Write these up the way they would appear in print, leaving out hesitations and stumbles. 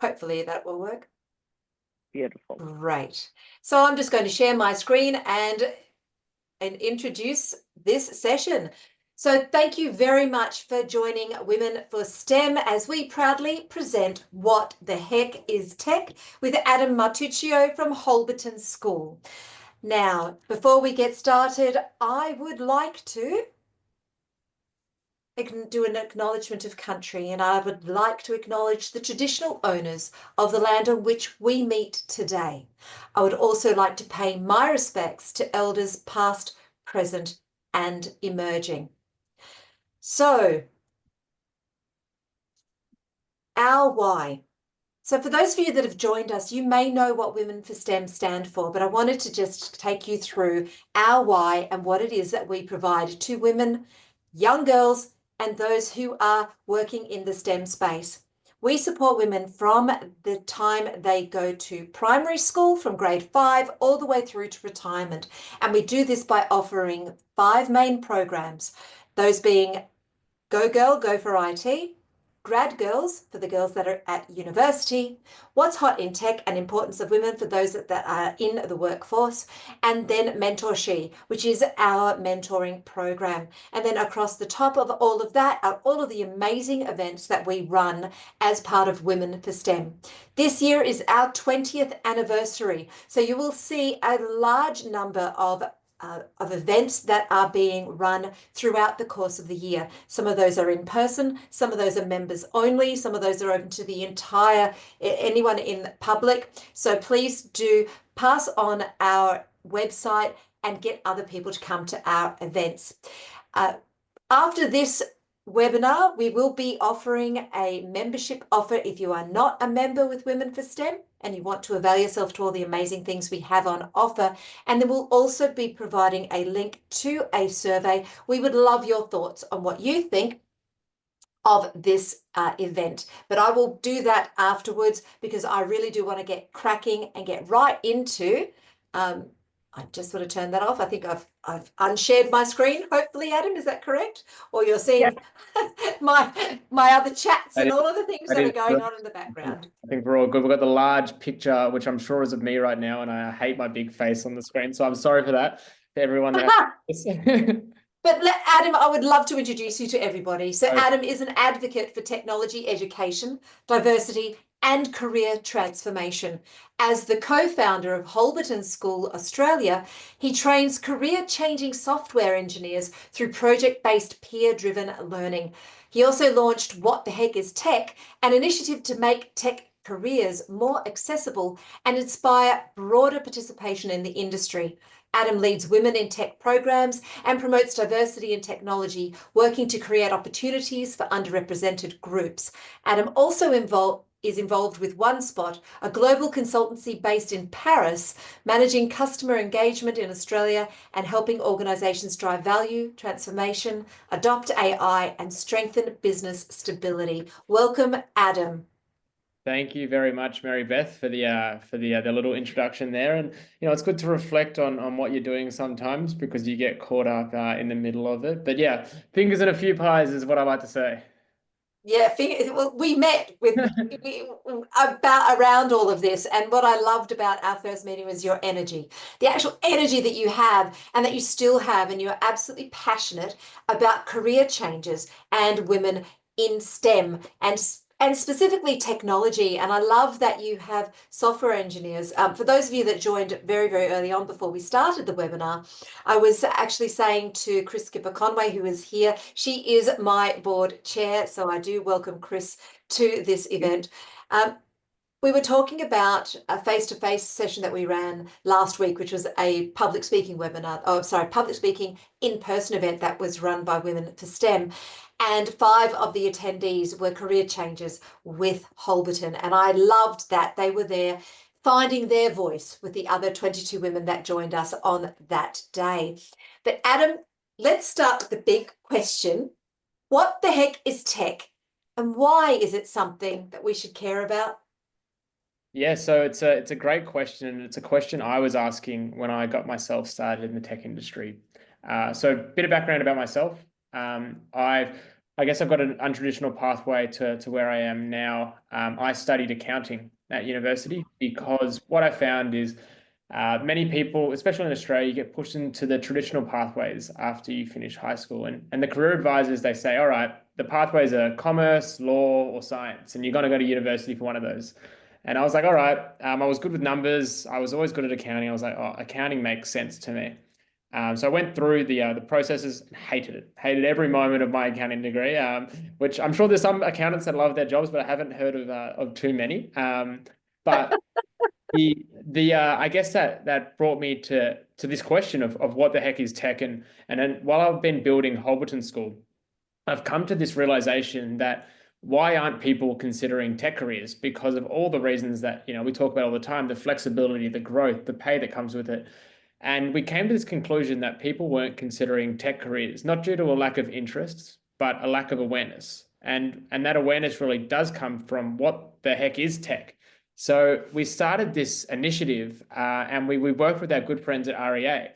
Hopefully that will work. Beautiful. Great. So I'm just going to share my screen and introduce this session. So thank you very much for joining Women for STEM as we proudly present What the Heck is Tech with Adam Martuccio from Holberton School. Now, before we get started, I would like to do an acknowledgement of country, and I would like to acknowledge the traditional owners of the land on which we meet today. I would also like to pay my respects to elders past, present, and emerging. So, our why. So for those of you that have joined us, you may know what Women for STEM stand for, but I wanted to just take you through our why and what it is that we provide to women, young girls, and those who are working in the STEM space. We support women from the time they go to primary school, from grade 5 all the way through to retirement. And we do this by offering 5 main programs, those being Go Girl, Go for IT, Grad Girls for the girls that are at university, What's Hot in Tech and Importance of Women for those that are in the workforce, and then Mentor She, which is our mentoring program. And then across the top of all of that are all of the amazing events that we run as part of Women for STEM. This year is our 20th anniversary, so you will see a large number of events that are being run throughout the course of the year. Some of those are in person, some of those are members only, some of those are open to the entire, anyone in public. So please do pass on our website and get other people to come to our events. After this webinar, we will be offering a membership offer if you are not a member with Women for STEM and you want to avail yourself to all the amazing things we have on offer. And then we'll also be providing a link to a survey. We would love your thoughts on what you think of this event, but I will do that afterwards because I really do want to get cracking and get right into I just want to turn that off. I think I've unshared my screen. Hopefully, Adam, is that correct? Or you're Yeah, seeing my other chats that and is, all of the things that that is are going good. on in the background. I think we're all good. We've got the large picture, which I'm sure is of me right now, and I hate my big face on the screen. So I'm sorry for that, for everyone that has this. But Adam, I would love to introduce you to everybody. So Oh, Adam is an advocate for technology education, diversity, and career transformation. As the co-founder of Holberton School Australia, he trains career-changing software engineers through project-based peer-driven learning. He also launched What the Heck is Tech, an initiative to make tech careers more accessible and inspire broader participation in the industry. Adam leads women in tech programs and promotes diversity in technology, working to create opportunities for underrepresented groups. Adam also is involved with OneSpot, a global consultancy based in Paris, managing customer engagement in Australia and helping organisations drive value, transformation, adopt AI, and strengthen business stability. Welcome, Adam. thank you very much, Mary-Beth, for the little introduction there. And it's good to reflect on what you're doing sometimes because you get caught up in the middle of it. But yeah, fingers and a few pies is what I like to say. Yeah, well, we met with about around all of this, and what I loved about our first meeting was your energy, the actual energy that you have and that you still have, and you're absolutely passionate about career changes and women in STEM and specifically technology. And I love that you have software engineers. For those of you that joined very, very early on before we started the webinar, I was actually saying to Chris Skipper Conway, who is here, she is my board chair, so I do welcome Chris to this event. We were talking about a face-to-face session that we ran last week, which was a public speaking webinar, public speaking in-person event that was run by Women for STEM. And 5 of the attendees were career changers with Holberton. And I loved that they were there finding their voice with the other 22 women that joined us on that day. But Adam, let's start with the big question. What the heck is tech? And why is it something that we should care about? Yeah, so it's a great question, and it's a question I was asking when I got myself started in the tech industry. So a bit of background about myself. I've I guess I've got an untraditional pathway to where I am now. I studied accounting at university because what I found is many people, especially in Australia, you get pushed into the traditional pathways after you finish high school. And the career advisors, they say, all right, the pathways are commerce, law, or science, and you're going to go to university for one of those. And I was like, all right, I was good with numbers. I was always good at accounting. I was like, oh, accounting makes sense to me. So I went through the processes and hated it. Hated every moment of my accounting degree, which I'm sure there's some accountants that love their jobs, but I haven't heard of too many. But the I guess that brought me to this question of what the heck is tech, and then while I've been building Holberton School, I've come to this realization that why aren't people considering tech careers? Because of all the reasons that, we talk about all the time, the flexibility, the growth, the pay that comes with it. And we came to this conclusion that people weren't considering tech careers, not due to a lack of interest, but a lack of awareness. And that awareness really does come from what the heck is tech. So we started this initiative, and we worked with our good friends at REA,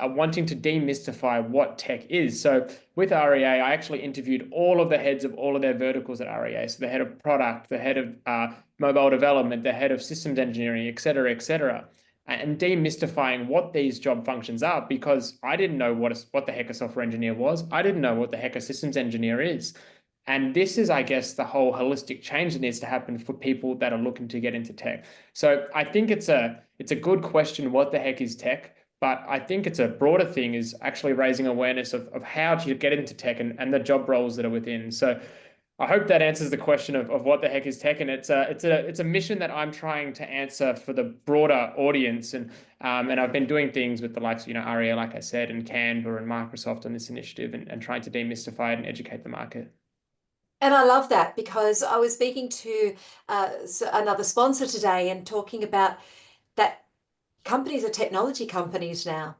wanting to demystify what tech is. So with REA, I actually interviewed all of the heads of all of their verticals at REA. So the head of product, the head of mobile development, the head of systems engineering, et cetera, and demystifying what these job functions are, because I didn't know what the heck a software engineer was. I didn't know what the heck a systems engineer is. And this is, I guess, the whole holistic change that needs to happen for people that are looking to get into tech. So I think it's a good question, what the heck is tech? But I think it's a broader thing, is actually raising awareness of how to get into tech and the job roles that are within. So I hope that answers the question of what the heck is tech, and it's a mission that I'm trying to answer for the broader audience, and I've been doing things with the likes of REA, like I said, and Canva and Microsoft on this initiative, and trying to demystify it and educate the market. And I love that, because I was speaking to another sponsor today and talking about that companies are technology companies now.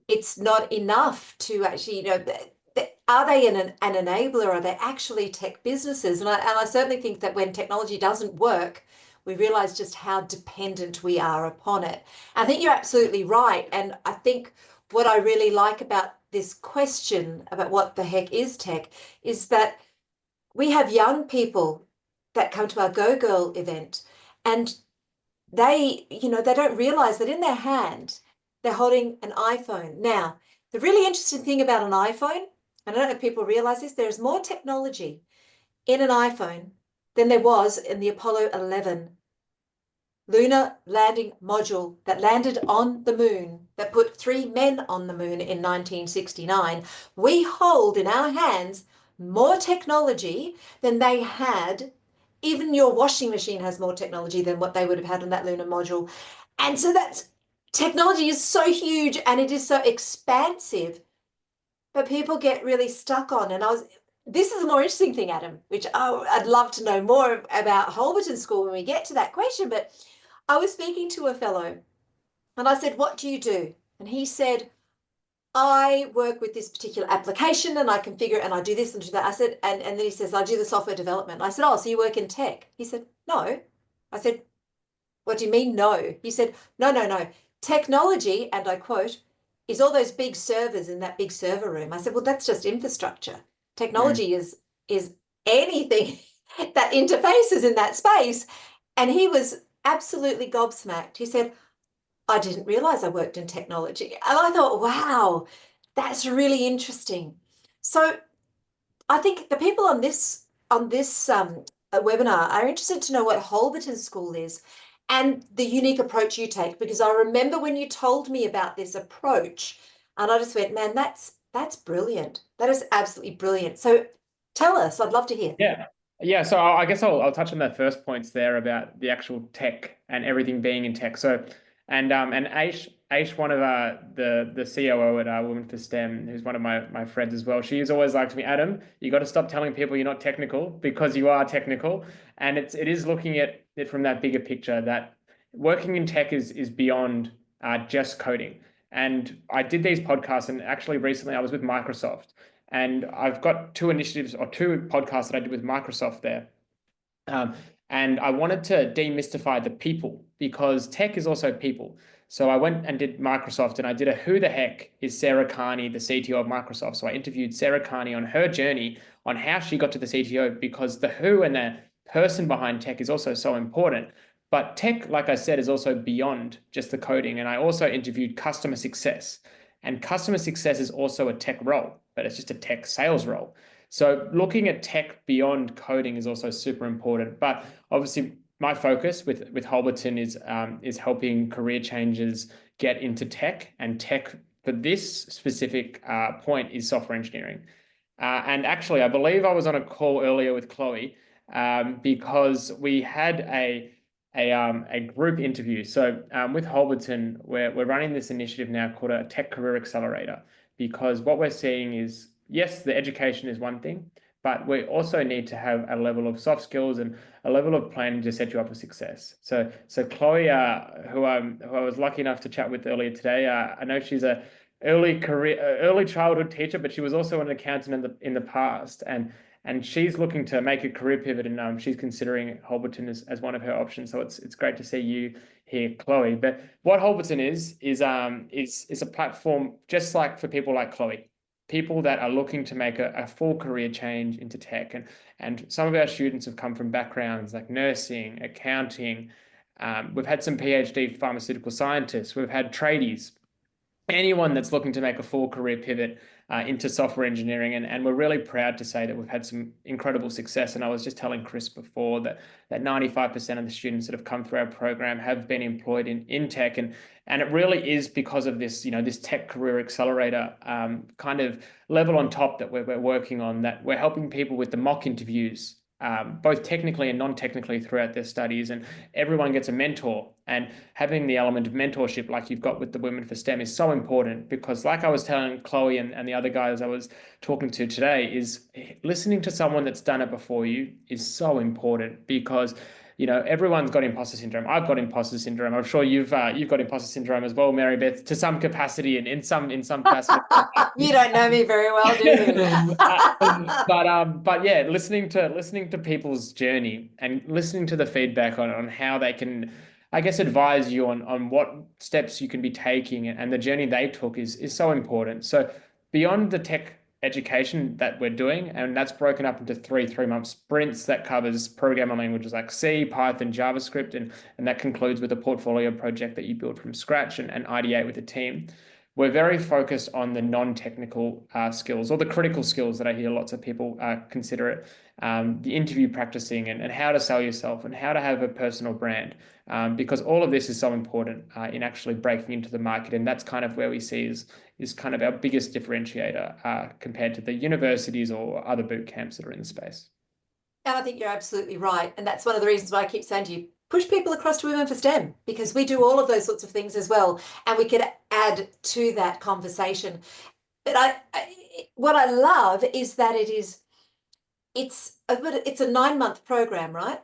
It's not enough to actually, are they an enabler? Are they actually tech businesses? And I certainly think that when technology doesn't work, we realize just how dependent we are upon it. I think you're absolutely right. And I think what I really like about this question about what the heck is tech is that we have young people that come to our Go Girl event, and they don't realize that in their hand, they're holding an iPhone. Now, the really interesting thing about an iPhone, I don't know if people realize this, there's more technology in an iPhone than there was in the Apollo 11 lunar landing module that landed on the moon, that put 3 men on the moon in 1969. We hold in our hands more technology than they had. Even your washing machine has more technology than what they would have had on that lunar module. And so that's technology is so huge and it is so expansive, but people get really stuck on. And this is a more interesting thing, Adam, which I'd love to know more about Holberton School when we get to that question. But I was speaking to a fellow and I said, what do you do? And he said, I work with this particular application and I configure it and I do this and do that. I said, and then he says, I do the software development. I said, oh, so you work in tech? He said, no. I said, what do you mean, no? He said, no. Technology, and I quote, is all those big servers in that big server room. I said, well, that's just infrastructure. Technology is anything that interfaces in that space. And he was absolutely gobsmacked. He said, I didn't realize I worked in technology. And I thought, wow, that's really interesting. So I think the people on this webinar are interested to know what Holberton School is and the unique approach you take, because I remember when you told me about this approach and I just went, man, that's brilliant. That is absolutely brilliant. So tell us, I'd love to hear. Yeah. So I guess I'll touch on that first points there about the actual tech and everything being in tech. So and Aish, one of the COO at Women for STEM, who's one of my friends as well. She's always like to me, Adam, you got to stop telling people you're not technical, because you are technical, and it is looking at it from that bigger picture, that working in tech is beyond just coding. And I did these podcasts, and actually recently I was with Microsoft, and I've got two initiatives or two podcasts that I did with Microsoft there. And I wanted to demystify the people, because tech is also people. So I went and did Microsoft, and I did a who the heck is Sarah Carney, the CTO of Microsoft. So I interviewed Sarah Carney on her journey on how she got to the CTO, because the who and the person behind tech is also so important. But tech, like I said, is also beyond just the coding. And I also interviewed customer success. And customer success is also a tech role, but it's just a tech sales role. So looking at tech beyond coding is also super important. But obviously, my focus with Holberton is helping career changers get into tech, and tech for this specific point is software engineering. And actually, I believe I was on a call earlier with Chloe because we had a group interview. So with Holberton, we're running this initiative now called a Tech Career Accelerator, because what we're seeing is, yes, the education is one thing, but we also need to have a level of soft skills and a level of planning to set you up for success. So Chloe, who I was lucky enough to chat with earlier today, I know she's a early childhood teacher, but she was also an accountant in the past, and she's looking to make a career pivot, and she's considering Holberton as one of her options. So it's great to see you here, Chloe. But what Holberton is a platform just like for people like Chloe, people that are looking to make a full career change into tech. And some of our students have come from backgrounds like nursing, accounting. We've had some PhD pharmaceutical scientists. We've had tradies, anyone that's looking to make a full career pivot into software engineering. And we're really proud to say that we've had some incredible success. And I was just telling Chris before that 95% of the students that have come through our program have been employed in tech. And it really is because of this, this tech career accelerator kind of level on top that we're working on, that we're helping people with the mock interviews, both technically and non-technically throughout their studies, and everyone gets a mentor. And having the element of mentorship like you've got with the Women for STEM is so important, because like I was telling Chloe and the other guys I was talking to today, is listening to someone that's done it before you is so important, because everyone's got imposter syndrome. I've got imposter syndrome. I'm sure you've got imposter syndrome as well, Mary-Beth, to some capacity and in some capacity. You don't know me very well, do you? But yeah, listening to people's journey and listening to the feedback on how they can, I guess, advise you on what steps you can be taking, and the journey they took is so important. So beyond the tech education that we're doing, and that's broken up into three-month sprints that covers programming languages like C, Python, JavaScript, and that concludes with a portfolio project that you build from scratch and ideate with a team. We're very focused on the non-technical skills, or the critical skills that I hear lots of people consider it. The interview practicing, and how to sell yourself, and how to have a personal brand, because all of this is so important in actually breaking into the market. And that's kind of where we see is kind of our biggest differentiator compared to the universities or other boot camps that are in the space. And I think you're absolutely right. And that's one of the reasons why I keep saying to you, push people across to Women for STEM, because we do all of those sorts of things as well. And we could add to that conversation. But what I love is that it's a 9-month program, right?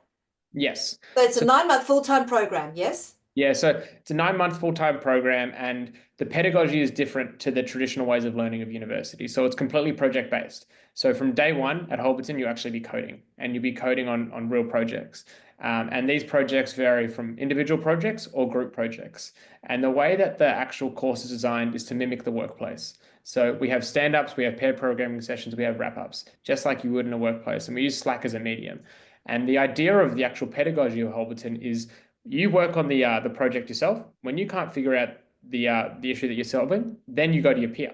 Yes. So it's a 9-month full-time program, yes? Yeah, so it's a 9-month full-time program, and the pedagogy is different to the traditional ways of learning of university. So it's completely project-based. So from day one at Holberton, you actually be coding, and you'll be coding on real projects. And these projects vary from individual projects or group projects. And the way that the actual course is designed is to mimic the workplace. So we have stand-ups, we have pair programming sessions, we have wrap-ups, just like you would in a workplace. And we use Slack as a medium. And the idea of the actual pedagogy of Holberton is you work on the project yourself. When you can't figure out the issue that you're solving, then you go to your peer,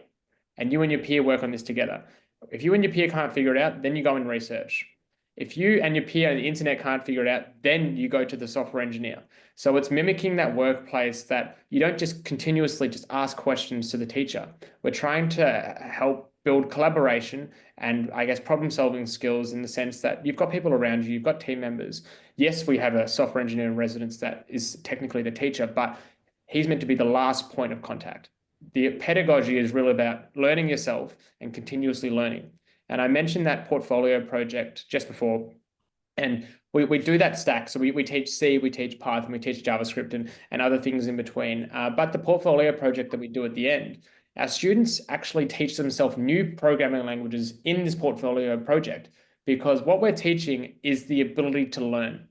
and you and your peer work on this together. If you and your peer can't figure it out, then you go and research. If you and your peer on the internet can't figure it out, then you go to the software engineer. So it's mimicking that workplace, that you don't just continuously just ask questions to the teacher. We're trying to help build collaboration and, I guess, problem-solving skills, in the sense that you've got people around you, you've got team members. Yes, we have a software engineer in residence that is technically the teacher, but he's meant to be the last point of contact. The pedagogy is really about learning yourself and continuously learning. And I mentioned that portfolio project just before, and we do that stack. So we teach C, we teach Python, we teach JavaScript and other things in between. But the portfolio project that we do at the end, our students actually teach themselves new programming languages in this portfolio project, because what we're teaching is the ability to learn.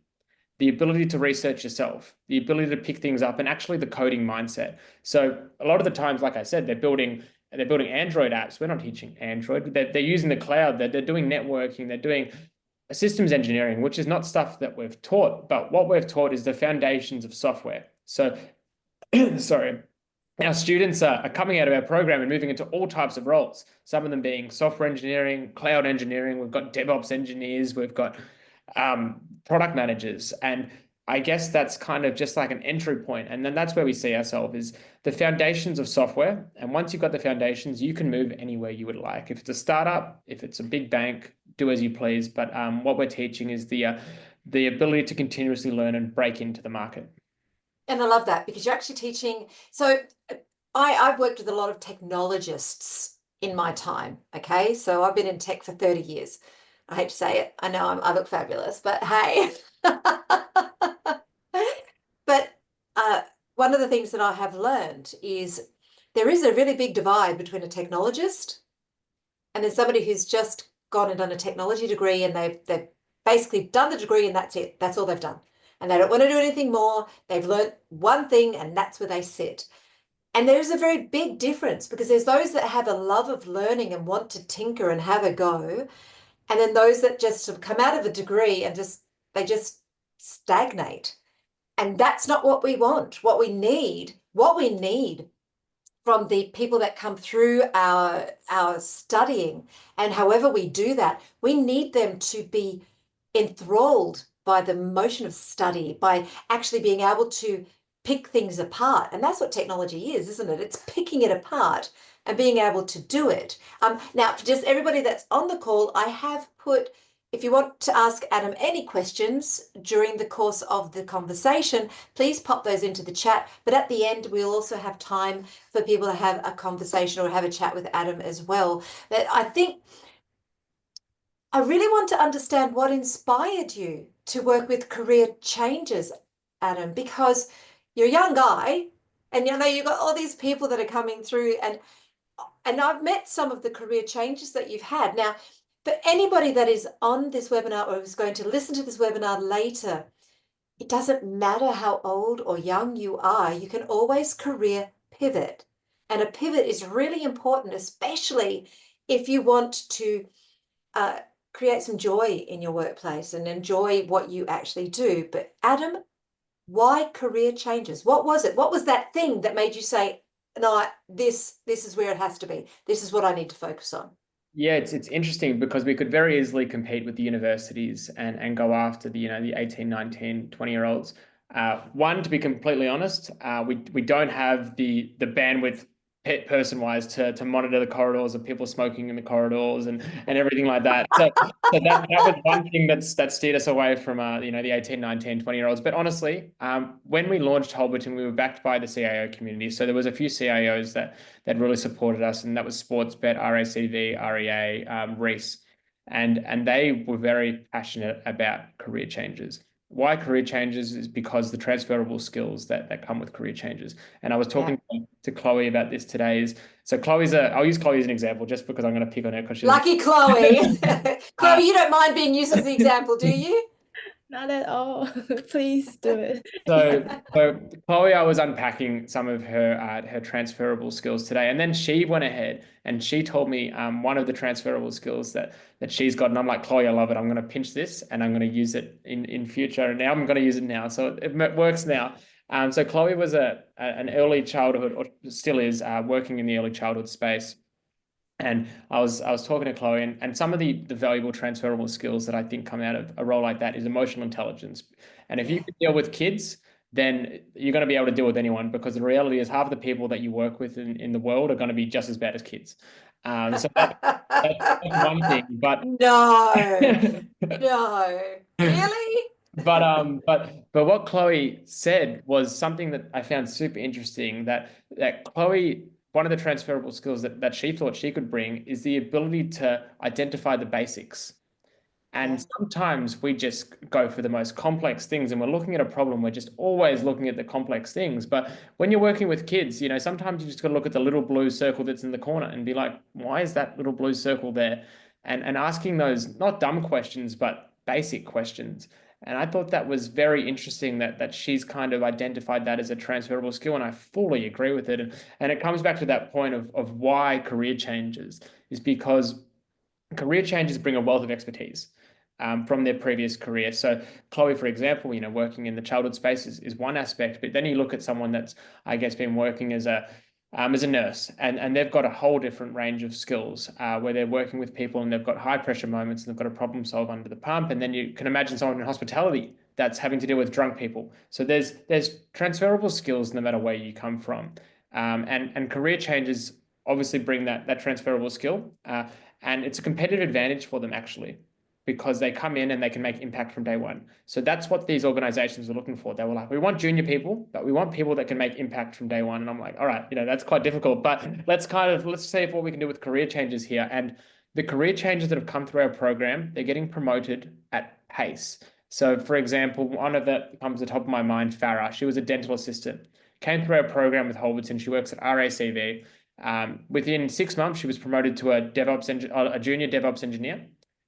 the ability to research yourself, the ability to pick things up, and actually the coding mindset. So a lot of the times, like I said, they're building Android apps. We're not teaching Android. They're using the cloud. They're doing networking. They're doing systems engineering, which is not stuff that we've taught, but what we've taught is the foundations of software. So, sorry, our students are coming out of our program and moving into all types of roles, some of them being software engineering, cloud engineering. We've got DevOps engineers, we've got product managers. And I guess that's kind of just like an entry point. And then that's where we see ourselves is the foundations of software. And once you've got the foundations, you can move anywhere you would like. If it's a startup, if it's a big bank, do as you please. But what we're teaching is the ability to continuously learn and break into the market. And I love that because you're actually teaching. So I've worked with a lot of technologists in my time. Okay. So I've been in tech for 30 years. I hate to say it. I know I look fabulous, but hey. But one of the things that I have learned is there is a really big divide between a technologist and then somebody who's just gone and done a technology degree and they've basically done the degree and that's it. That's all they've done. And they don't want to do anything more. They've learned one thing and that's where they sit. And there's a very big difference because there's those that have a love of learning and want to tinker and have a go. And then those that just have come out of a degree and they just stagnate. And that's not what we want. What we need from the people that come through our studying, and however we do that, we need them to be enthralled by the motion of study, by actually being able to pick things apart. And that's what technology is, isn't it? It's picking it apart and being able to do it. Now, for just everybody that's on the call, I have put, if you want to ask Adam any questions during the course of the conversation, please pop those into the chat. But at the end, we'll also have time for people to have a conversation or have a chat with Adam as well. That I think I really want to understand what inspired you to work with career changes, Adam, because you're a young guy and you know you've got all these people that are coming through and I've met some of the career changes that you've had. Now, for anybody that is on this webinar or is going to listen to this webinar later, it doesn't matter how old or young you are, you can always career pivot. And a pivot is really important, especially if you want to create some joy in your workplace and enjoy what you actually do. But Adam, why career changes? What was it? What was that thing that made you say, no, this is where it has to be. This is what I need to focus on. Yeah, it's interesting because we could very easily compete with the universities and go after the, the 18, 19, 20-year-olds. One, to be completely honest, we don't have the bandwidth person-wise to monitor the corridors of people smoking in the corridors and everything like that. So that was one thing that steered us away from the 18, 19, 20-year-olds. But honestly, when we launched Holberton, we were backed by the CIO community. So there was a few CIOs that really supported us, and that was Sportsbet, RACV, REA, Reese. And they were very passionate about career changes. Why career changes is because the transferable skills that come with career changes. And I was talking to Chloe about this today. So I'll use Chloe as an example just because I'm going to pick on her because she's lucky Chloe. Chloe, you don't mind being used as the example, do you? Not at all. Please do it. So Chloe, I was unpacking some of her transferable skills today, and then she went ahead and she told me one of the transferable skills that she's got, and I'm like, Chloe, I love it. I'm going to pinch this and I'm going to use it in future. And now I'm going to use it now, so it works now. So Chloe was an early childhood, or still is, working in the early childhood space. And I was talking to Chloe, and some of the valuable transferable skills that I think come out of a role like that is emotional intelligence. And if you can deal with kids, then you're going to be able to deal with anyone, because the reality is half the people that you work with in the world are going to be just as bad as kids. So that's one thing. But no, really? but what Chloe said was something that I found super interesting, that Chloe, one of the transferable skills that she thought she could bring is the ability to identify the basics. And sometimes we just go for the most complex things, and we're looking at a problem, we're just always looking at the complex things. But when you're working with kids, sometimes you just got to look at the little blue circle that's in the corner and be like, why is that little blue circle there? And asking those not dumb questions, but basic questions. And I thought that was very interesting that she's kind of identified that as a transferable skill, and I fully agree with it. And it comes back to that point of why career changes is because career changes bring a wealth of expertise from their previous career. So Chloe, for example, working in the childhood space is one aspect, but then you look at someone that's, I guess, been working as a nurse, and they've got a whole different range of skills where they're working with people and they've got high pressure moments and they've got to problem solve under the pump. And then you can imagine someone in hospitality that's having to deal with drunk people. So there's transferable skills no matter where you come from. And career changes obviously bring that transferable skill. And it's a competitive advantage for them, actually, because they come in and they can make impact from day one. So that's what these organizations were looking for. They were like, we want junior people, but we want people that can make impact from day one. And I'm like, all right, that's quite difficult, but let's see what we can do with career changes here. And the career changes that have come through our program, they're getting promoted at pace. So for example, one of that comes to the top of my mind, Farah. She was a dental assistant, came through our program with Holberton. She works at RACV. Within 6 months, she was promoted to a junior DevOps engineer.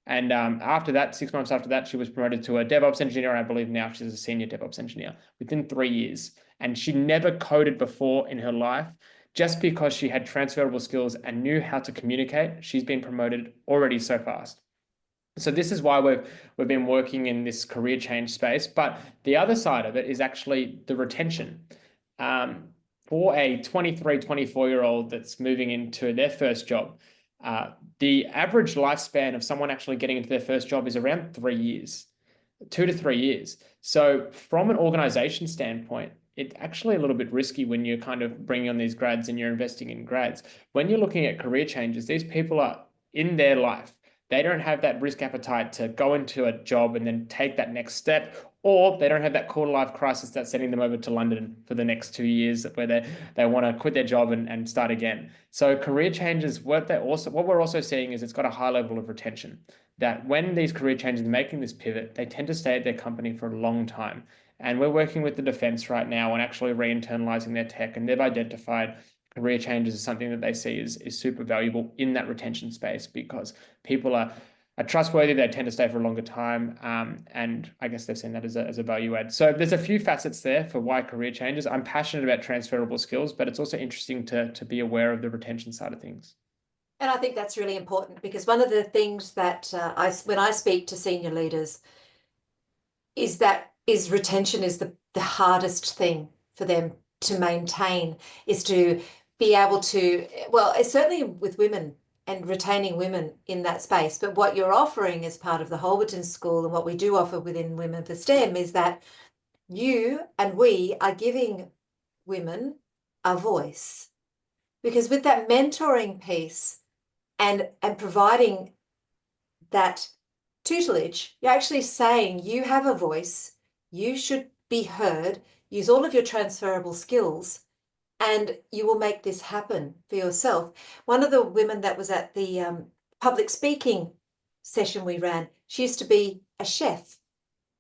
And after that, 6 months after that, she was promoted to a DevOps engineer. I believe now she's a senior DevOps engineer within 3 years. And she never coded before in her life. Just because she had transferable skills and knew how to communicate, she's been promoted already so fast. So this is why we've been working in this career change space. But the other side of it is actually the retention. For a 23, 24-year-old that's moving into their first job, the average lifespan of someone actually getting into their first job is around 3 years, 2 to 3 years. So from an organization standpoint, it's actually a little bit risky when you're kind of bringing on these grads and you're investing in grads. When you're looking at career changes, these people are in their life. They don't have that risk appetite to go into a job and then take that next step, or they don't have that quarter life crisis that's sending them over to London for the next 2 years where they want to quit their job and start again. So career changes, what we're also seeing is it's got a high level of retention, that when these career changes are making this pivot, they tend to stay at their company for a long time. And we're working with the defense right now on actually re-internalizing their tech, and they've identified career changes as something that they see is super valuable in that retention space, because people are trustworthy, they tend to stay for a longer time, and I guess they've seen that as a value add. So there's a few facets there for why career changes. I'm passionate about transferable skills, but it's also interesting to be aware of the retention side of things. And I think that's really important, because one of the things that when I speak to senior leaders is retention is the hardest thing for them to maintain, is to be able to, well, it's certainly with women and retaining women in that space. But what you're offering as part of the Holberton School, and what we do offer within Women for STEM, is that you and we are giving women a voice. Because with that mentoring piece and providing that tutelage, you're actually saying you have a voice, you should be heard, use all of your transferable skills, and you will make this happen for yourself. One of the women that was at the public speaking session we ran, she used to be a chef.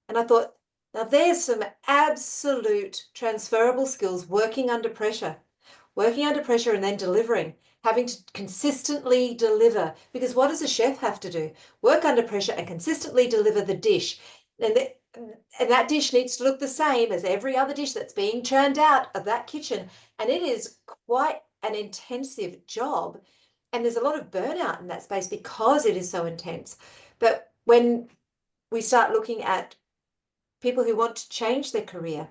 And I thought, now there's some absolute transferable skills, working under pressure and then delivering, having to consistently deliver. Because what does a chef have to do? Work under pressure and consistently deliver the dish. And that dish needs to look the same as every other dish that's being churned out of that kitchen. And it is quite an intensive job. And there's a lot of burnout in that space because it is so intense. But when we start looking at people who want to change their career,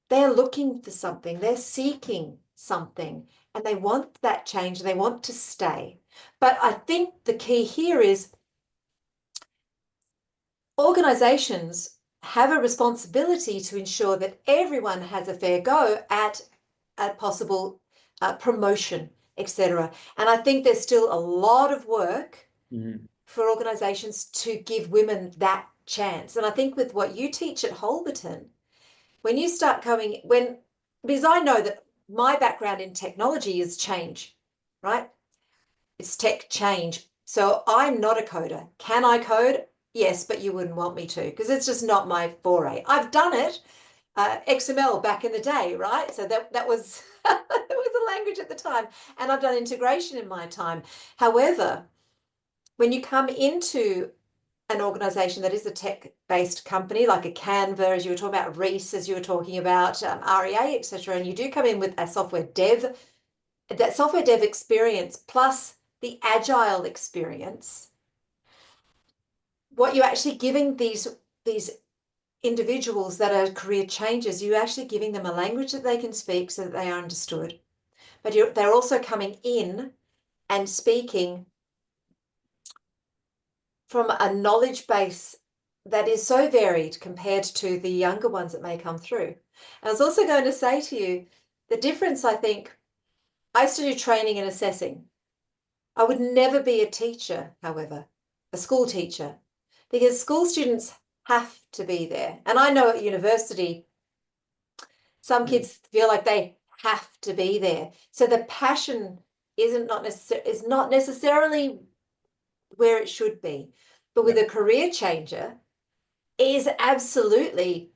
they're looking for something, they're seeking something, and they want that change, they want to stay. But I think the key here is organizations have a responsibility to ensure that everyone has a fair go at a possible promotion, etc. And I think there's still a lot of work for organizations to give women that chance. And I think with what you teach at Holberton, when you start because I know that my background in technology is change, right? It's tech change. So I'm not a coder. Can I code? Yes, but you wouldn't want me to, because it's just not my foray. I've done it, XML back in the day, right? So that was that was a language at the time, and I've done integration in my time. However, when you come into an organization that is a tech-based company, like a Canva, as you were talking about, Reese, as you were talking about, REA, etc., and you do come in with a software dev, that software dev experience plus the agile experience, what you're actually giving these individuals that are career changers, you're actually giving them a language that they can speak so that they are understood. But they're also coming in and speaking from a knowledge base that is so varied compared to the younger ones that may come through. And I was also going to say to you, the difference, I think, I used to do training and assessing. I would never be a teacher, however, a school teacher, because school students have to be there. And I know at university, some kids feel like they have to be there. So the passion is not necessarily where it should be. But with a career changer, is absolutely,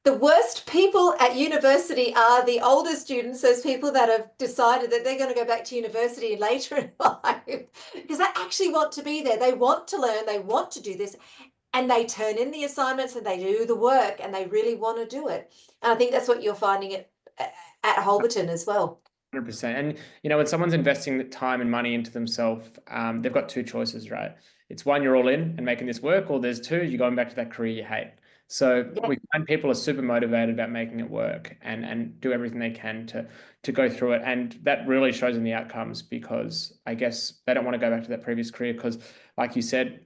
the worst people at university are the older students, those people that have decided that they're going to go back to university later in life, because they actually want to be there. They want to learn, they want to do this, and they turn in the assignments and they do the work and they really want to do it. And I think that's what you're finding at Holberton as well. 100%. And when someone's investing the time and money into themselves, they've got two choices, right? It's one, you're all in and making this work, or there's two, you're going back to that career you hate. So we find people are super motivated about making it work and do everything they can to go through it. And that really shows in the outcomes, because I guess they don't want to go back to that previous career because, like you said,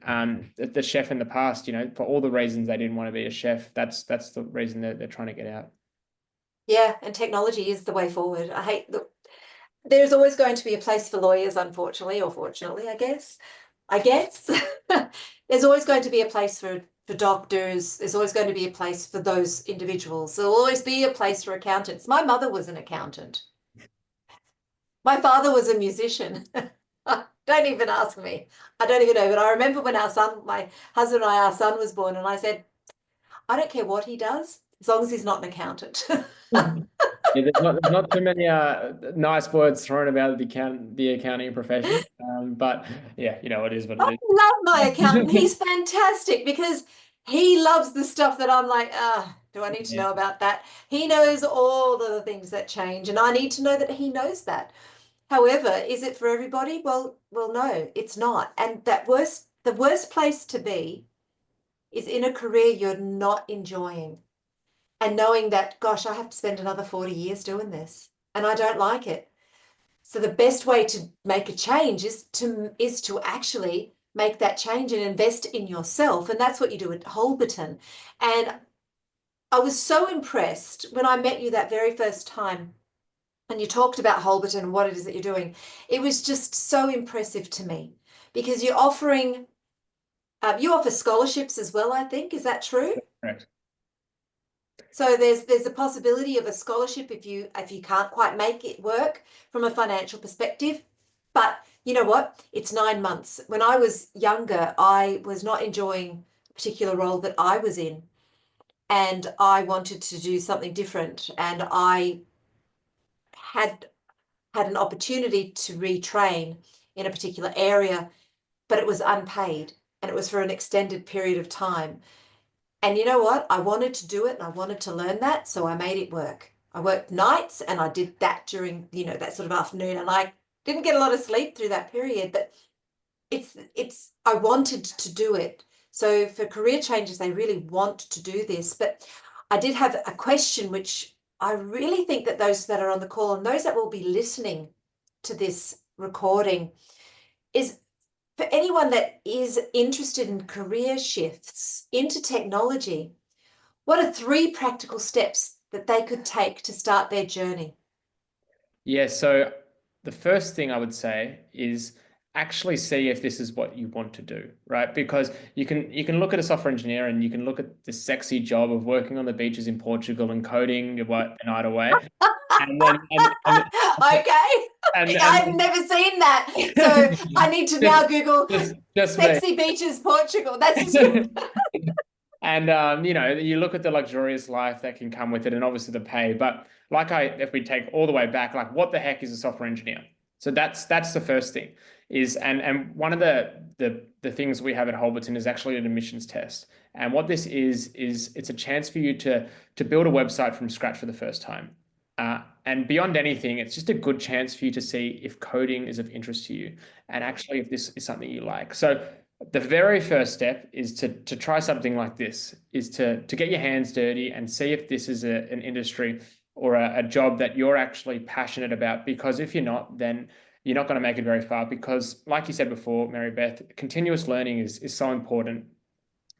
the chef in the past, for all the reasons they didn't want to be a chef, that's the reason they're trying to get out. Yeah, and technology is the way forward. There's always going to be a place for lawyers, unfortunately, or fortunately, I guess. There's always going to be a place for doctors. There's always going to be a place for those individuals. There'll always be a place for accountants. My mother was an accountant. My father was a musician. Don't even ask me. I don't even know. But I remember when my husband and our son was born, and I said, I don't care what he does, as long as he's not an accountant. There's not too many nice words thrown about the accounting profession, but yeah, it is what it is. I love my accountant. He's fantastic because he loves the stuff that I'm like, do I need to know about that? He knows all the things that change, and I need to know that he knows that. However, is it for everybody? Well, no, it's not. And the worst place to be is in a career you're not enjoying. And knowing that, gosh, I have to spend another 40 years doing this and I don't like it. So the best way to make a change is to actually make that change and invest in yourself. And that's what you do at Holberton. And I was so impressed when I met you that very first time and you talked about Holberton and what it is that you're doing. It was just so impressive to me because you're offering, you offer scholarships as well, I think. Is that true? Correct. So there's a possibility of a scholarship if you can't quite make it work from a financial perspective. But you know what? It's 9 months. When I was younger, I was not enjoying a particular role that I was in, and I wanted to do something different. And I had an opportunity to retrain in a particular area, but it was unpaid and it was for an extended period of time. And you know what? I wanted to do it and I wanted to learn that. So I made it work. I worked nights and I did that during, that sort of afternoon. And I didn't get a lot of sleep through that period, but I wanted to do it. So for career changes, they really want to do this. But I did have a question, which I really think that those that are on the call and those that will be listening to this recording is, for anyone that is interested in career shifts into technology, what are 3 practical steps that they could take to start their journey? Yeah, so the first thing I would say is actually see if this is what you want to do, right? Because you can look at a software engineer and you can look at the sexy job of working on the beaches in Portugal and coding the night away. And then, okay. I've never seen that. So I need to now Google just sexy beaches, Portugal. That's just and you look at the luxurious life that can come with it and obviously the pay. But if we take all the way back, like what the heck is a software engineer? So that's the first thing is, and one of the things we have at Holberton is actually an admissions test. And what this is it's a chance for you to build a website from scratch for the first time. And beyond anything, it's just a good chance for you to see if coding is of interest to you and actually if this is something you like. So the very first step is to try something like this, is to get your hands dirty and see if this is an industry or a job that you're actually passionate about. Because if you're not, then you're not going to make it very far. Because like you said before, Mary-Beth, continuous learning is so important.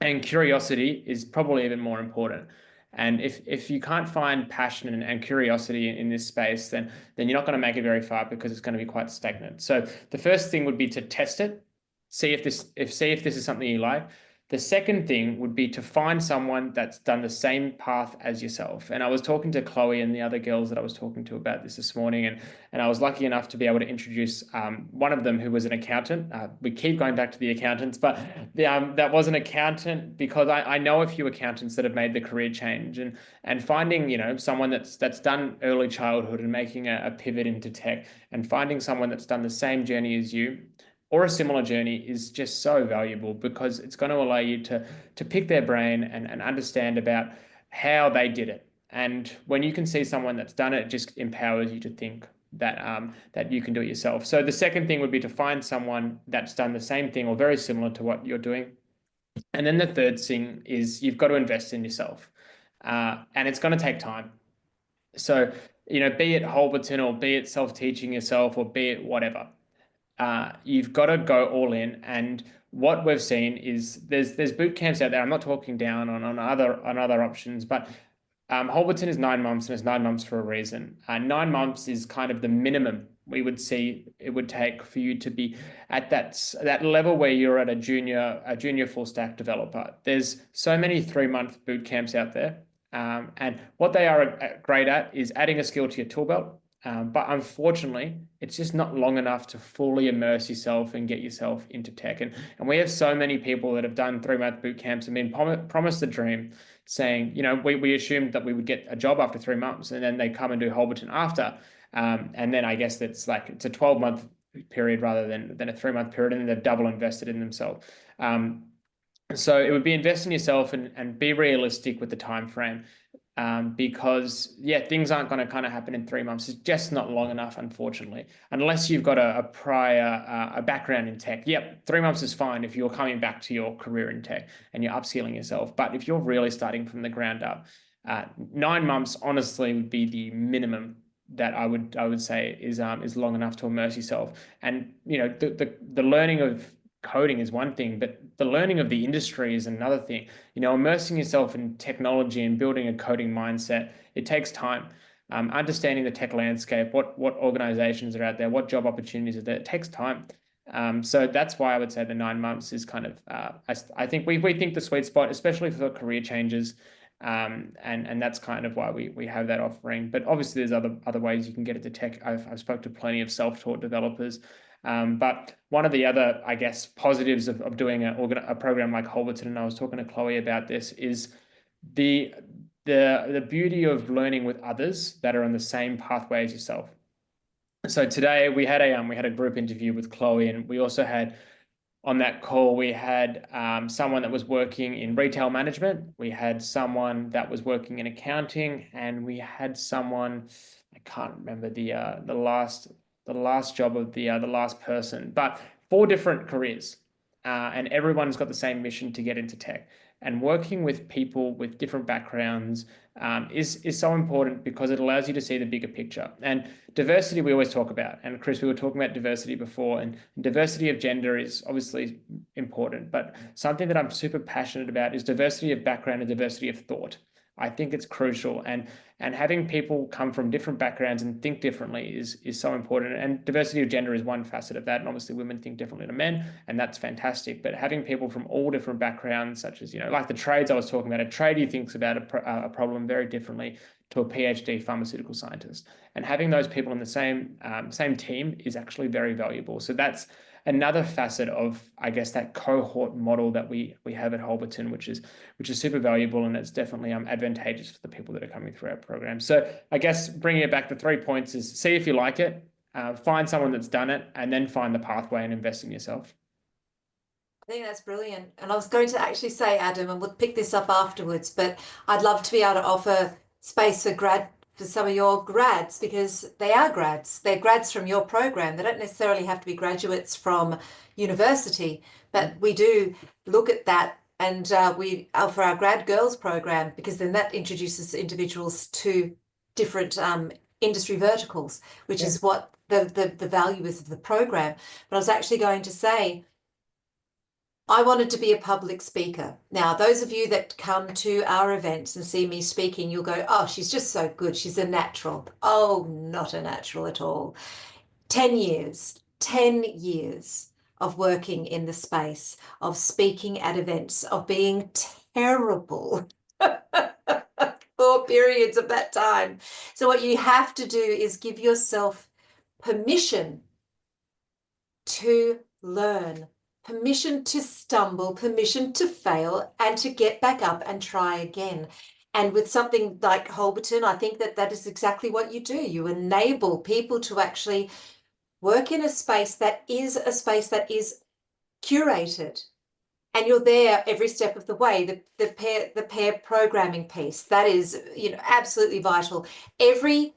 And curiosity is probably even more important. And if you can't find passion and curiosity in this space, then you're not going to make it very far, because it's going to be quite stagnant. So the first thing would be to test it, see if this is something you like. The second thing would be to find someone that's done the same path as yourself. And I was talking to Chloe and the other girls that I was talking to about this morning, and I was lucky enough to be able to introduce one of them who was an accountant. We keep going back to the accountants, but that was an accountant because I know a few accountants that have made the career change, and finding, you know, someone that's done early childhood and making a pivot into tech, and finding someone that's done the same journey as you or a similar journey is just so valuable, because it's going to allow you to pick their brain and understand about how they did it. And when you can see someone that's done it, it just empowers you to think that you can do it yourself. So the second thing would be to find someone that's done the same thing or very similar to what you're doing. And then the third thing is you've got to invest in yourself. And it's going to take time. So, you know, be it Holberton or be it self-teaching yourself or be it whatever, you've got to go all in. And what we've seen is there's boot camps out there. I'm not talking down on other options, but Holberton is 9 months, and it's 9 months for a reason. 9 months is kind of the minimum we would see it would take for you to be at that level where you're at a junior full stack developer. There's so many 3-month boot camps out there, and what they are great at is adding a skill to your tool belt. But unfortunately, it's just not long enough to fully immerse yourself and get yourself into tech. And we have so many people that have done 3-month boot camps and been promised the dream, saying, you know, we assumed that we would get a job after 3 months, and then they come and do Holberton after. And then I guess it's a 12-month period rather than a 3-month period, and they've double invested in themselves. So it would be invest in yourself and be realistic with the time frame. Because things aren't going to kind of happen in 3 months. It's just not long enough, unfortunately, unless you've got a prior background in tech. Yep, 3 months is fine if you're coming back to your career in tech and you're upskilling yourself. But if you're really starting from the ground up, 9 months honestly would be the minimum that I would say is long enough to immerse yourself. And you know, the learning of coding is one thing, but the learning of the industry is another thing. You know, immersing yourself in technology and building a coding mindset, it takes time. Understanding the tech landscape, what organizations are out there, what job opportunities are there, it takes time. So that's why I would say the 9 months is kind of, I think we think the sweet spot, especially for career changes. And that's kind of why we have that offering. But obviously there's other ways you can get into tech. I've spoke to plenty of self-taught developers. But one of the other, I guess, positives of doing a program like Holberton, and I was talking to Chloe about this, is the beauty of learning with others that are on the same pathway as yourself. So today we had a group interview with Chloe, and we also had on that call, we had someone that was working in retail management. We had someone that was working in accounting, and we had someone, I can't remember the last job of the last person, but 4 different careers, and everyone's got the same mission to get into tech. And working with people with different backgrounds is so important, because it allows you to see the bigger picture. And diversity we always talk about. And Chris, we were talking about diversity before, and diversity of gender is obviously important, but something that I'm super passionate about is diversity of background and diversity of thought. I think it's crucial, and having people come from different backgrounds and think differently is so important. And diversity of gender is one facet of that. And obviously women think differently to men, and that's fantastic. But having people from all different backgrounds, such as, you know, like the trades I was talking about, a tradie thinks about a problem very differently to a PhD pharmaceutical scientist. And having those people in the same team is actually very valuable. So that's another facet of, I guess, that cohort model that we have at Holberton, which is super valuable, and it's definitely advantageous for the people that are coming through our program. So I guess bringing it back to 3 points is see if you like it, find someone that's done it, and then find the pathway and invest in yourself. I think that's brilliant. And I was going to actually say, Adam, and we'll pick this up afterwards, but I'd love to be able to offer space for some of your grads, because they are grads. They're grads from your program. They don't necessarily have to be graduates from university, but we do look at that. And we offer our grad girls program, because then that introduces individuals to different industry verticals, which is what the value is of the program. But I was actually going to say, I wanted to be a public speaker. Now, those of you that come to our events and see me speaking, you'll go, oh, she's just so good. She's a natural. Oh, not a natural at all. 10 years of working in the space, of speaking at events, of being terrible for periods of that time. So what you have to do is give yourself permission to learn, permission to stumble, permission to fail, and to get back up and try again. And with something like Holberton, I think that is exactly what you do. You enable people to actually work in a space that is curated. And you're there every step of the way. The pair programming piece, that is, absolutely vital. Every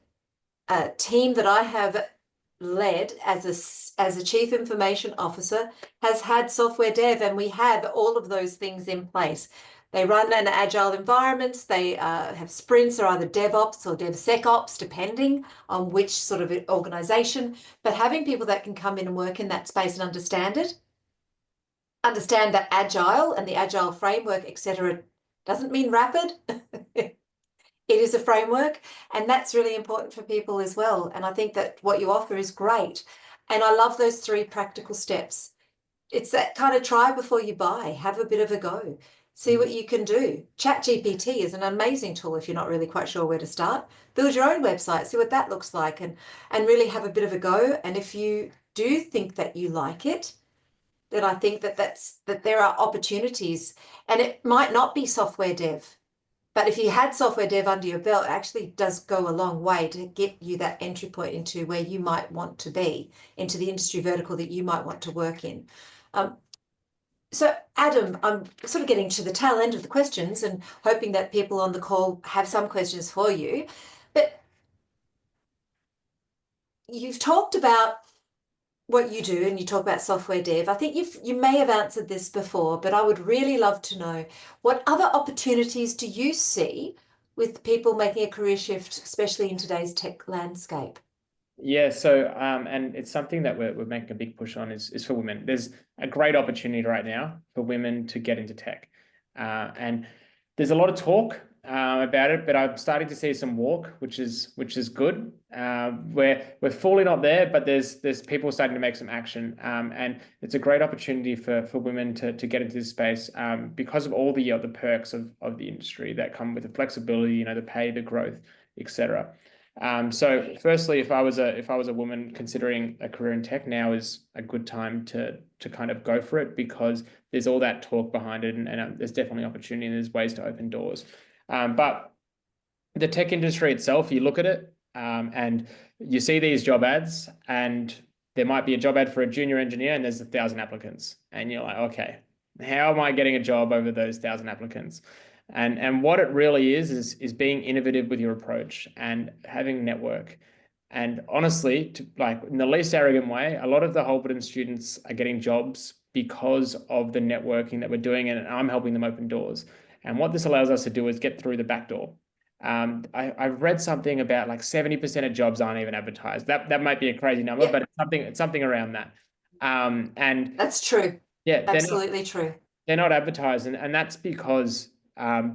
team that I have led as a chief information officer has had software dev, and we have all of those things in place. They run in agile environments. They have sprints, or either DevOps or DevSecOps, depending on which sort of organization. But having people that can come in and work in that space and understand it, understand that agile and the agile framework, etc., doesn't mean rapid. It is a framework, and that's really important for people as well. And I think that what you offer is great. And I love those 3 practical steps. It's that kind of try before you buy, have a bit of a go, see what you can do. ChatGPT is an amazing tool if you're not really quite sure where to start. Build your own website, see what that looks like, and really have a bit of a go. And if you do think that you like it, then I think that there are opportunities, and it might not be software dev. But if you had software dev under your belt, it actually does go a long way to get you that entry point into where you might want to be, into the industry vertical that you might want to work in. So Adam, I'm sort of getting to the tail end of the questions and hoping that people on the call have some questions for you. But you've talked about what you do, and you talk about software dev. I think you may have answered this before, but I would really love to know, what other opportunities do you see with people making a career shift, especially in today's tech landscape? Yeah, so and it's something that we're making a big push on is for women. There's a great opportunity right now for women to get into tech, and there's a lot of talk about it, but I'm starting to see some walk, which is good. We're fully not there, but there's people starting to make some action, and it's a great opportunity for women to get into this space because of all the perks of the industry that come with the flexibility, the pay, the growth, etc. So firstly, if I was a woman considering a career in tech, now is a good time to kind of go for it, because there's all that talk behind it, and there's definitely opportunity, and there's ways to open doors. But the tech industry itself, you look at it and you see these job ads, and there might be a job ad for a junior engineer and there's 1,000 applicants, and you're like, okay, how am I getting a job over those 1,000 applicants? And what it really is being innovative with your approach and having network. And honestly, like in the least arrogant way, a lot of the Holberton students are getting jobs because of the networking that we're doing, and I'm helping them open doors. And what this allows us to do is get through the back door. I've read something about like 70% of jobs aren't even advertised. That might be a crazy number, but it's something around that. And that's true. Yeah, absolutely true. They're not advertised, and that's because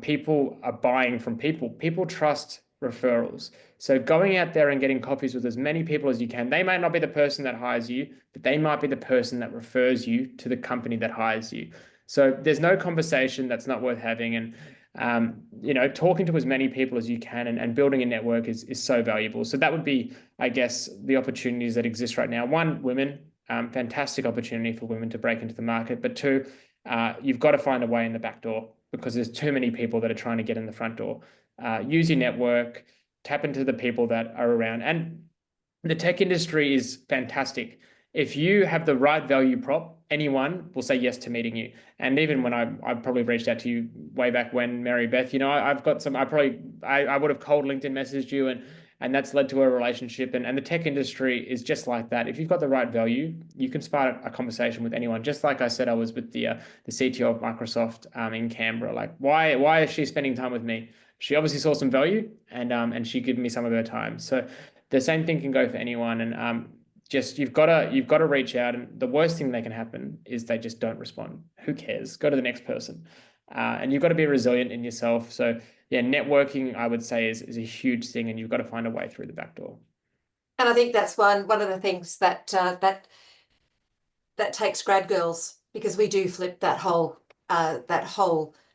people are buying from people. People trust referrals. So going out there and getting coffees with as many people as you can. They might not be the person that hires you, but they might be the person that refers you to the company that hires you. So there's no conversation that's not worth having. And talking to as many people as you can and building a network is so valuable. So that would be, I guess, the opportunities that exist right now. One, women, fantastic opportunity for women to break into the market. But 2, you've got to find a way in the back door, because there's too many people that are trying to get in the front door. Use your network, tap into the people that are around. And The tech industry is fantastic. If you have the right value prop, anyone will say yes to meeting you. And even when I probably reached out to you way back when, Mary-Beth, I've got some, I would have cold LinkedIn messaged you, and that's led to a relationship. And the tech industry is just like that. If you've got the right value, you can start a conversation with anyone. Just like I said, I was with the CTO of Microsoft in Canberra. Like, why is she spending time with me? She obviously saw some value, and she gave me some of her time. So the same thing can go for anyone. And just you've got to reach out, and the worst thing that can happen is they just don't respond. Who cares? Go to the next person. And you've got to be resilient in yourself. So yeah, networking, I would say, is a huge thing, and you've got to find a way through the back door. And I think that's one of the things that that takes grad girls, because we do flip that whole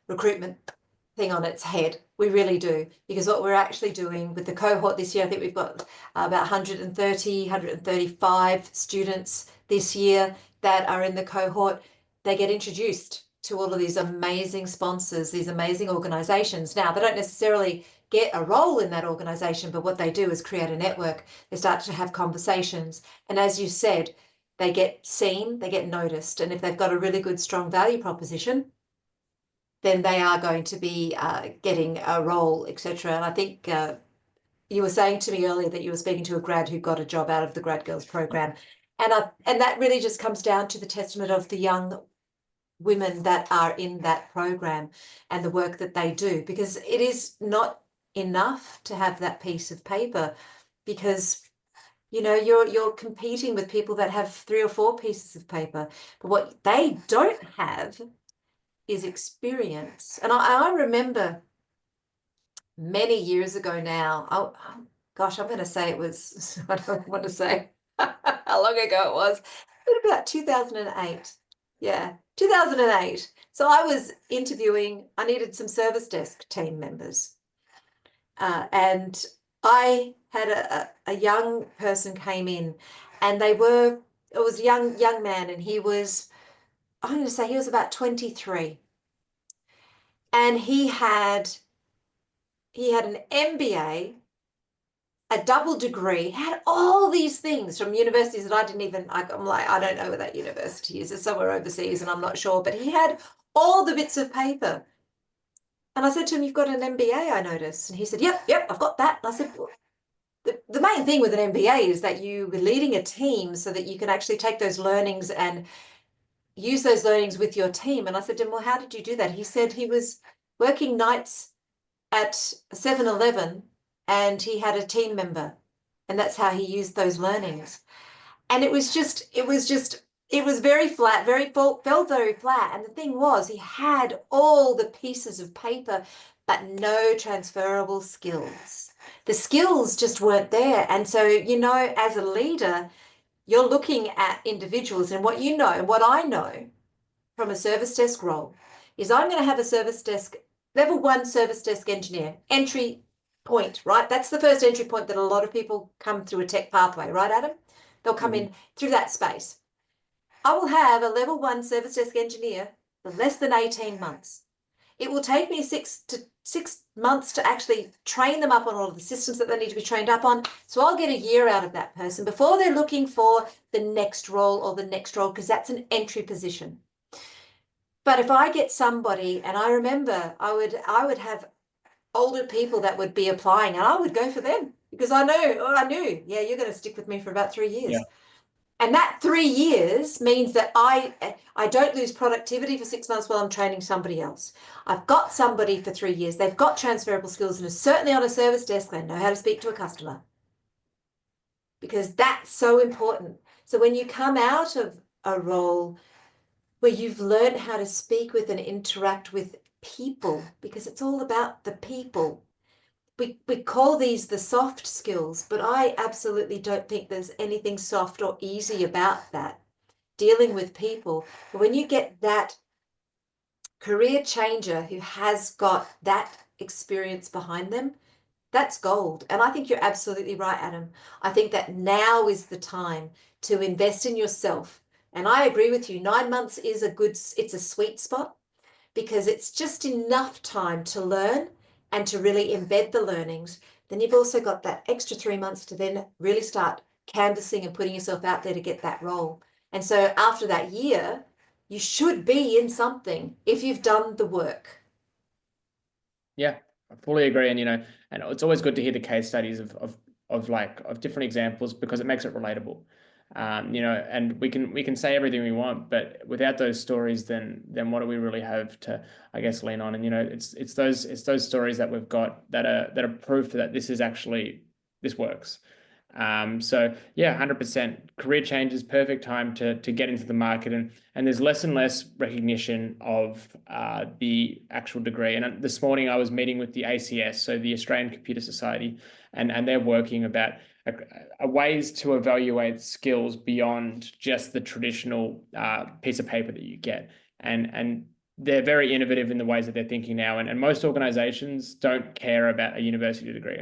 recruitment thing on its head. We really do, because what we're actually doing with the cohort this year, I think we've got about 130, 135 students this year that are in the cohort. They get introduced to all of these amazing sponsors, these amazing organizations. Now, they don't necessarily get a role in that organization, but what they do is create a network. They start to have conversations. And as you said, they get seen, they get noticed. And if they've got a really good, strong value proposition, then they are going to be getting a role, etc. And I think you were saying to me earlier that you were speaking to a grad who got a job out of the Grad Girls program. And that really just comes down to the testament of the young women that are in that program and the work that they do, because it is not enough to have that piece of paper, because you're competing with people that have 3 or 4 pieces of paper, but what they don't have is experience. And I remember many years ago now, gosh, I'm going to say it was, I don't want to say how long ago it was, about 2008. Yeah, 2008. So I was interviewing, I needed some service desk team members. And I had a young person came in, and it was a young man, and I'm going to say he was about 23. And he had an MBA, a double degree, had all these things from universities that I'm like, I don't know where that university is. It's somewhere overseas and I'm not sure, but he had all the bits of paper. And I said to him, "You've got an MBA, I noticed." And he said, yep, I've got that. And I said, well, the main thing with an MBA is that you are leading a team so that you can actually take those learnings and use those learnings with your team. And I said to him, well, how did you do that? He said he was working nights at 7-Eleven, and he had a team member, and that's how he used those learnings. And it was very flat, felt very flat. And the thing was, he had all the pieces of paper, but no transferable skills. The skills just weren't there. And so, as a leader, you're looking at individuals, and what I know from a service desk role is I'm going to have a level 1 service desk engineer, entry point, right? That's the first entry point that a lot of people come through a tech pathway, right, Adam? They'll come in through that space. I will have a level 1 service desk engineer for less than 18 months. It will take me 6 months to actually train them up on all of the systems that they need to be trained up on. So I'll get a year out of that person before they're looking for the next role, because that's an entry position. But if I get somebody, and I remember I would have older people that would be applying, and I would go for them, because I knew, yeah, you're going to stick with me for about 3 years. Yeah. And that 3 years means that I don't lose productivity for 6 months while I'm training somebody else. I've got somebody for 3 years. They've got transferable skills, and certainly on a service desk, they know how to speak to a customer, because that's so important. So when you come out of a role where you've learned how to speak with and interact with people, because it's all about the people. We call these the soft skills, but I absolutely don't think there's anything soft or easy about that, dealing with people. But when you get that career changer who has got that experience behind them, that's gold. And I think you're absolutely right, Adam. I think that now is the time to invest in yourself. And I agree with you. 9 months is it's a sweet spot, because it's just enough time to learn and to really embed the learnings. Then you've also got that extra 3 months to then really start canvassing and putting yourself out there to get that role. And so after that year, you should be in something if you've done the work. Yeah, I fully agree. And, and it's always good to hear the case studies of different examples, because it makes it relatable. And we can say everything we want, but without those stories, then what do we really have to, I guess, lean on? And it's those stories that we've got that are proof that this works. So yeah, 100%. Career change is perfect time to get into the market, and there's less and less recognition of the actual degree. And this morning I was meeting with the ACS, so the Australian Computer Society, and they're working about ways to evaluate skills beyond just the traditional piece of paper that you get. And they're very innovative in the ways that they're thinking now. And most organizations don't care about a university degree.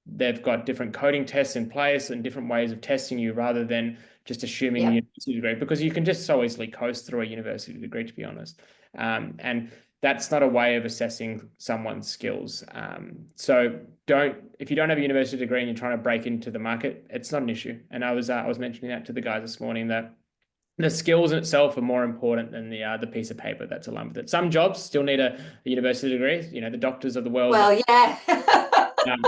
They've got different coding tests in place and different ways of testing you, rather than just assuming a university degree, because you can just so easily coast through a university degree, to be honest. And that's not a way of assessing someone's skills. So if you don't have a university degree and you're trying to break into the market, it's not an issue. And I was mentioning that to the guys this morning, that the skills in itself are more important than the piece of paper that's aligned with it. Some jobs still need a university degree, the doctors of the world. Well, yeah.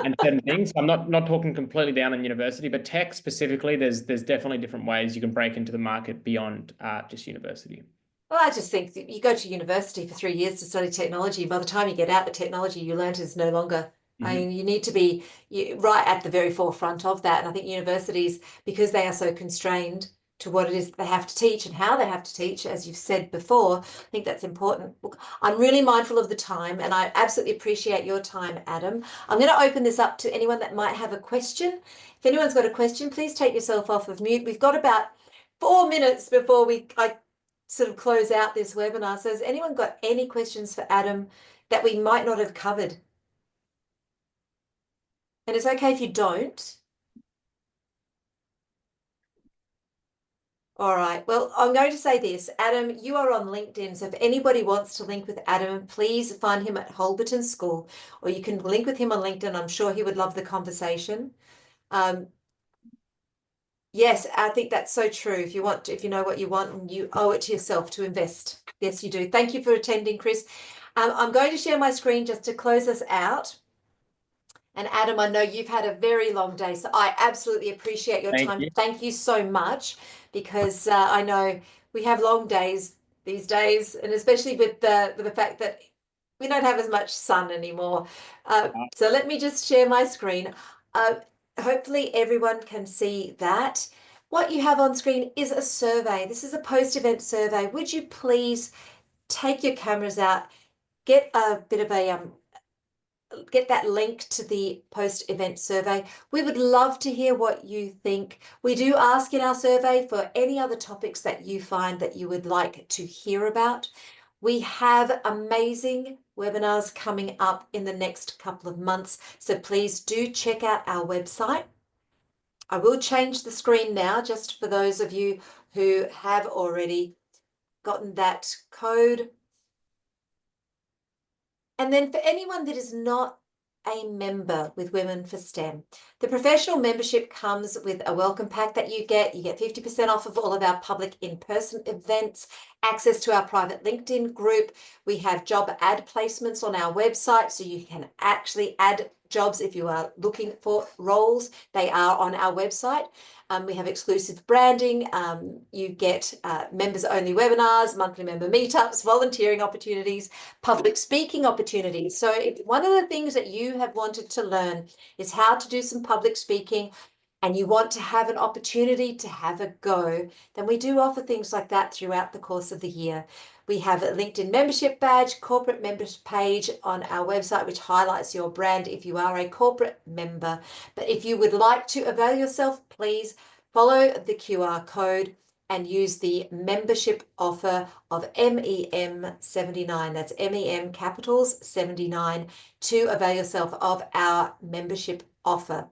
And certain things. I'm not talking completely down on university, but tech specifically, there's definitely different ways you can break into the market beyond just university. Well, I just think that you go to university for 3 years to study technology. By the time you get out, the technology you learned is no longer. I mean, you need to be right at the very forefront of that. And I think universities, because they are so constrained to what it is they have to teach and how they have to teach, as you've said before, I think that's important. Look, I'm really mindful of the time, and I absolutely appreciate your time, Adam. I'm going to open this up to anyone that might have a question. If anyone's got a question, please take yourself off of mute. We've got about 4 minutes before I sort of close out this webinar. So has anyone got any questions for Adam that we might not have covered? And it's okay if you don't. All right. Well, I'm going to say this. Adam, you are on LinkedIn. So if anybody wants to link with Adam, please find him at Holberton School, or you can link with him on LinkedIn. I'm sure he would love the conversation. Yes, I think that's so true. If you know what you want, and you owe it to yourself to invest. Yes, you do. Thank you for attending, Chris. I'm going to share my screen just to close us out. And Adam, I know you've had a very long day, so I absolutely appreciate your time. Thank you so much, because I know we have long days these days, and especially with the fact that we don't have as much sun anymore. So let me just share my screen. Hopefully everyone can see that. What you have on screen is a survey. This is a post-event survey. Would you please take your cameras out, get a bit of a get that link to the post-event survey. We would love to hear what you think. We do ask in our survey for any other topics that you find that you would like to hear about. We have amazing webinars coming up in the next couple of months, so please do check out our website. I will change the screen now, just for those of you who have already gotten that code. And then for anyone that is not a member with Women for STEM, the professional membership comes with a welcome pack that you get. You get 50% off of all of our public in-person events, access to our private LinkedIn group. We have job ad placements on our website, so you can actually add jobs if you are looking for roles. They are on our website. We have exclusive branding. You get members-only webinars, monthly member meetups, volunteering opportunities, public speaking opportunities. So if one of the things that you have wanted to learn is how to do some public speaking, and you want to have an opportunity to have a go, then we do offer things like that throughout the course of the year. We have a LinkedIn membership badge, corporate members page on our website, which highlights your brand if you are a corporate member. But if you would like to avail yourself, please follow the QR code and use the membership offer of MEM79. That's MEM capitals 79 to avail yourself of our membership offer.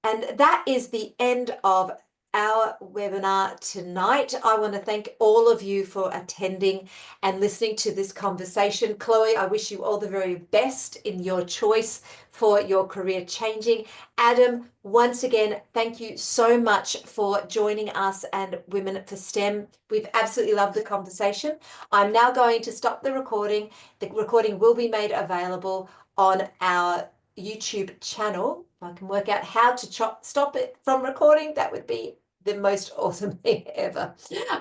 And that is the end of our webinar tonight. I want to thank all of you for attending and listening to this conversation. Chloe, I wish you all the very best in your choice for your career changing. Adam, once again, thank you so much for joining us and Women for STEM. We've absolutely loved the conversation. I'm now going to stop the recording. The recording will be made available on our YouTube channel. If I can work out how to stop it from recording, that would be the most awesome thing ever.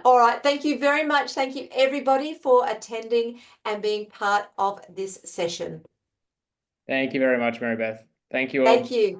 All right. Thank you very much. Thank you, everybody, for attending and being part of this session. Thank you very much, Mary-Beth. Thank you all. Thank you.